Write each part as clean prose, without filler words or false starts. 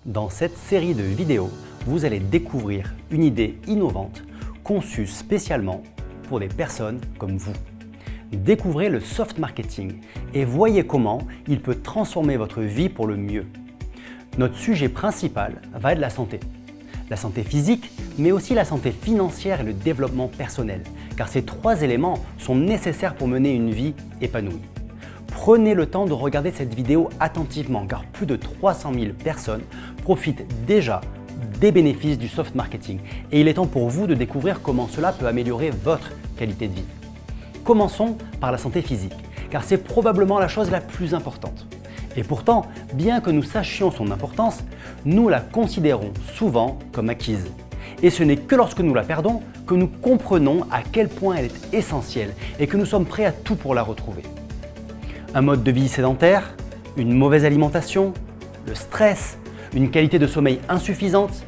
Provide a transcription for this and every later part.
Dans cette série de vidéos, vous allez découvrir une idée innovante conçue spécialement pour des personnes comme vous. Découvrez le soft marketing et voyez comment il peut transformer votre vie pour le mieux. Notre sujet principal va être la santé. La santé physique, mais aussi la santé financière et le développement personnel, car ces trois éléments sont nécessaires pour mener une vie épanouie. Prenez le temps de regarder cette vidéo attentivement, car plus de 300 000 personnes profitent déjà des bénéfices du soft marketing et il est temps pour vous de découvrir comment cela peut améliorer votre qualité de vie. Commençons par la santé physique, car c'est probablement la chose la plus importante. Et pourtant, bien que nous sachions son importance, nous la considérons souvent comme acquise. Et ce n'est que lorsque nous la perdons que nous comprenons à quel point elle est essentielle et que nous sommes prêts à tout pour la retrouver. Un mode de vie sédentaire, une mauvaise alimentation, le stress, une qualité de sommeil insuffisante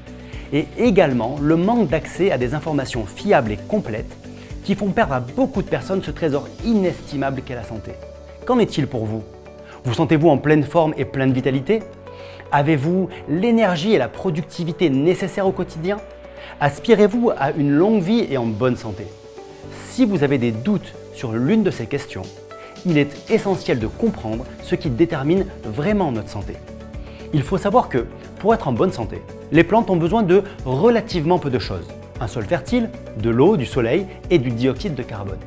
et également le manque d'accès à des informations fiables et complètes qui font perdre à beaucoup de personnes ce trésor inestimable qu'est la santé. Qu'en est-il pour vous ? Vous sentez-vous en pleine forme et pleine vitalité ? Avez-vous l'énergie et la productivité nécessaires au quotidien ? Aspirez-vous à une longue vie et en bonne santé ? Si vous avez des doutes sur l'une de ces questions, il est essentiel de comprendre ce qui détermine vraiment notre santé. Il faut savoir que, pour être en bonne santé, les plantes ont besoin de relativement peu de choses. Un sol fertile, de l'eau, du soleil et du dioxyde de carbone.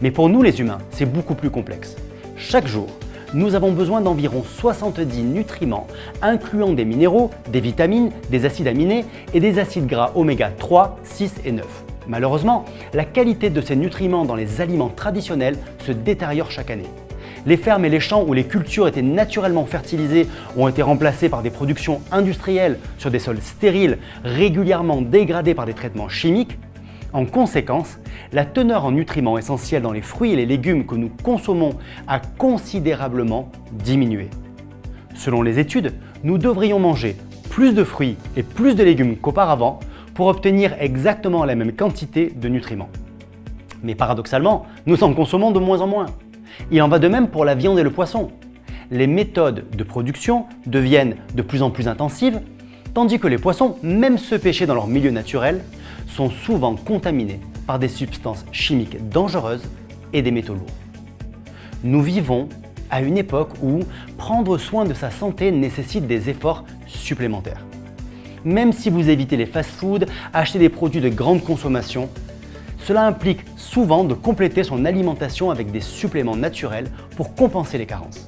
Mais pour nous les humains, c'est beaucoup plus complexe. Chaque jour, nous avons besoin d'environ 70 nutriments, incluant des minéraux, des vitamines, des acides aminés et des acides gras oméga 3, 6 et 9. Malheureusement, la qualité de ces nutriments dans les aliments traditionnels se détériore chaque année. Les fermes et les champs où les cultures étaient naturellement fertilisées ont été remplacées par des productions industrielles sur des sols stériles, régulièrement dégradés par des traitements chimiques. En conséquence, la teneur en nutriments essentiels dans les fruits et les légumes que nous consommons a considérablement diminué. Selon les études, nous devrions manger plus de fruits et plus de légumes qu'auparavant pour obtenir exactement la même quantité de nutriments. Mais paradoxalement, nous en consommons de moins en moins. Il en va de même pour la viande et le poisson. Les méthodes de production deviennent de plus en plus intensives, tandis que les poissons, même ceux pêchés dans leur milieu naturel, sont souvent contaminés par des substances chimiques dangereuses et des métaux lourds. Nous vivons à une époque où prendre soin de sa santé nécessite des efforts supplémentaires. Même si vous évitez les fast-foods, achetez des produits de grande consommation, cela implique souvent de compléter son alimentation avec des suppléments naturels pour compenser les carences.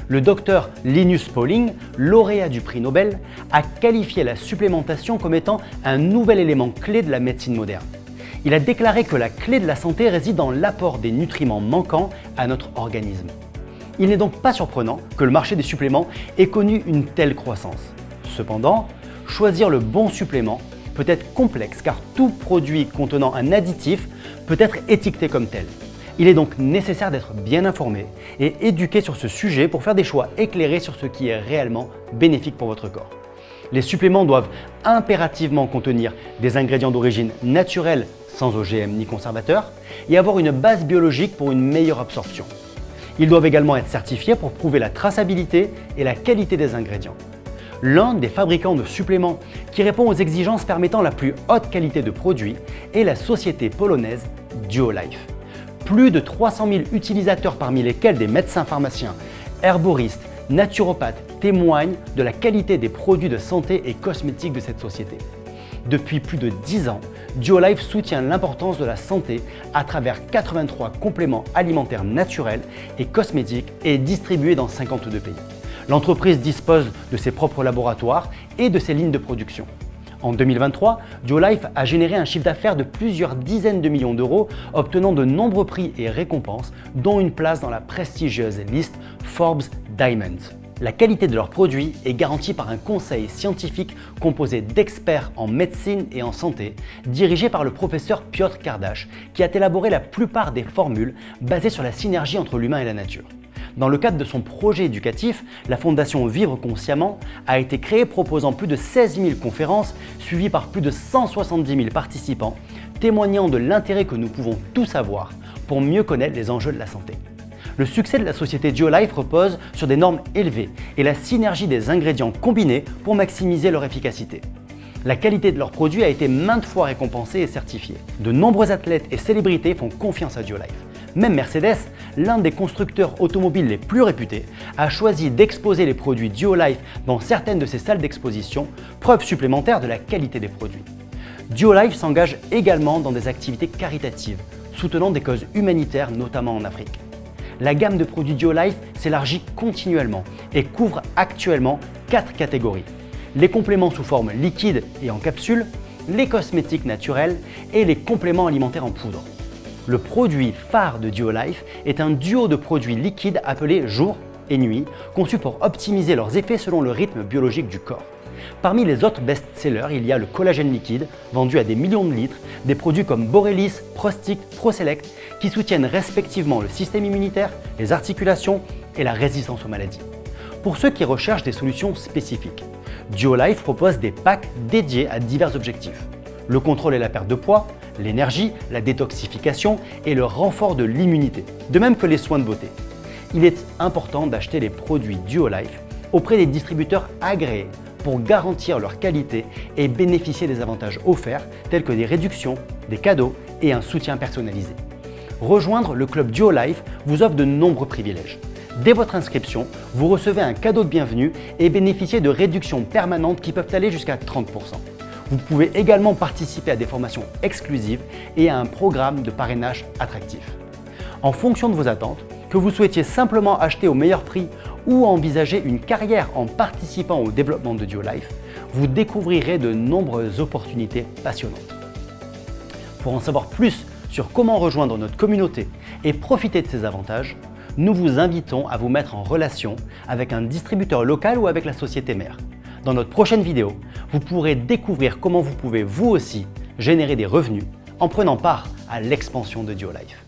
Le docteur Linus Pauling, lauréat du prix Nobel, a qualifié la supplémentation comme étant un nouvel élément clé de la médecine moderne. Il a déclaré que la clé de la santé réside dans l'apport des nutriments manquants à notre organisme. Il n'est donc pas surprenant que le marché des suppléments ait connu une telle croissance. Cependant, choisir le bon supplément peut être complexe car tout produit contenant un additif peut être étiqueté comme tel. Il est donc nécessaire d'être bien informé et éduqué sur ce sujet pour faire des choix éclairés sur ce qui est réellement bénéfique pour votre corps. Les suppléments doivent impérativement contenir des ingrédients d'origine naturelle sans OGM ni conservateurs et avoir une base biologique pour une meilleure absorption. Ils doivent également être certifiés pour prouver la traçabilité et la qualité des ingrédients. L'un des fabricants de suppléments qui répond aux exigences permettant la plus haute qualité de produits est la société polonaise Duolife. Plus de 300 000 utilisateurs parmi lesquels des médecins pharmaciens, herboristes, naturopathes témoignent de la qualité des produits de santé et cosmétiques de cette société. Depuis plus de 10 ans, Duolife soutient l'importance de la santé à travers 83 compléments alimentaires naturels et cosmétiques et est distribué dans 52 pays. L'entreprise dispose de ses propres laboratoires et de ses lignes de production. En 2023, Duolife a généré un chiffre d'affaires de plusieurs dizaines de millions d'euros, obtenant de nombreux prix et récompenses, dont une place dans la prestigieuse liste Forbes Diamonds. La qualité de leurs produits est garantie par un conseil scientifique composé d'experts en médecine et en santé, dirigé par le professeur Piotr Kardash, qui a élaboré la plupart des formules basées sur la synergie entre l'humain et la nature. Dans le cadre de son projet éducatif, la fondation Vivre Consciemment a été créée proposant plus de 16 000 conférences suivies par plus de 170 000 participants, témoignant de l'intérêt que nous pouvons tous avoir pour mieux connaître les enjeux de la santé. Le succès de la société Duolife repose sur des normes élevées et la synergie des ingrédients combinés pour maximiser leur efficacité. La qualité de leurs produits a été maintes fois récompensée et certifiée. De nombreux athlètes et célébrités font confiance à Duolife. Même Mercedes, l'un des constructeurs automobiles les plus réputés, a choisi d'exposer les produits Duolife dans certaines de ses salles d'exposition, preuve supplémentaire de la qualité des produits. Duolife s'engage également dans des activités caritatives, soutenant des causes humanitaires, notamment en Afrique. La gamme de produits Duolife s'élargit continuellement et couvre actuellement 4 catégories. Les compléments sous forme liquide et en capsule, les cosmétiques naturels et les compléments alimentaires en poudre. Le produit phare de Duolife est un duo de produits liquides appelés jour et nuit, conçus pour optimiser leurs effets selon le rythme biologique du corps. Parmi les autres best-sellers, il y a le collagène liquide, vendu à des millions de litres, des produits comme Borelis, Prostic, ProSelect, qui soutiennent respectivement le système immunitaire, les articulations et la résistance aux maladies. Pour ceux qui recherchent des solutions spécifiques, Duolife propose des packs dédiés à divers objectifs. Le contrôle et la perte de poids, l'énergie, la détoxification et le renfort de l'immunité, de même que les soins de beauté. Il est important d'acheter les produits Duolife auprès des distributeurs agréés pour garantir leur qualité et bénéficier des avantages offerts tels que des réductions, des cadeaux et un soutien personnalisé. Rejoindre le club Duolife vous offre de nombreux privilèges. Dès votre inscription, vous recevez un cadeau de bienvenue et bénéficiez de réductions permanentes qui peuvent aller jusqu'à 30%. Vous pouvez également participer à des formations exclusives et à un programme de parrainage attractif. En fonction de vos attentes, que vous souhaitiez simplement acheter au meilleur prix ou envisager une carrière en participant au développement de Duolife, vous découvrirez de nombreuses opportunités passionnantes. Pour en savoir plus sur comment rejoindre notre communauté et profiter de ses avantages, nous vous invitons à vous mettre en relation avec un distributeur local ou avec la société mère. Dans notre prochaine vidéo, vous pourrez découvrir comment vous pouvez vous aussi générer des revenus en prenant part à l'expansion de Duolife.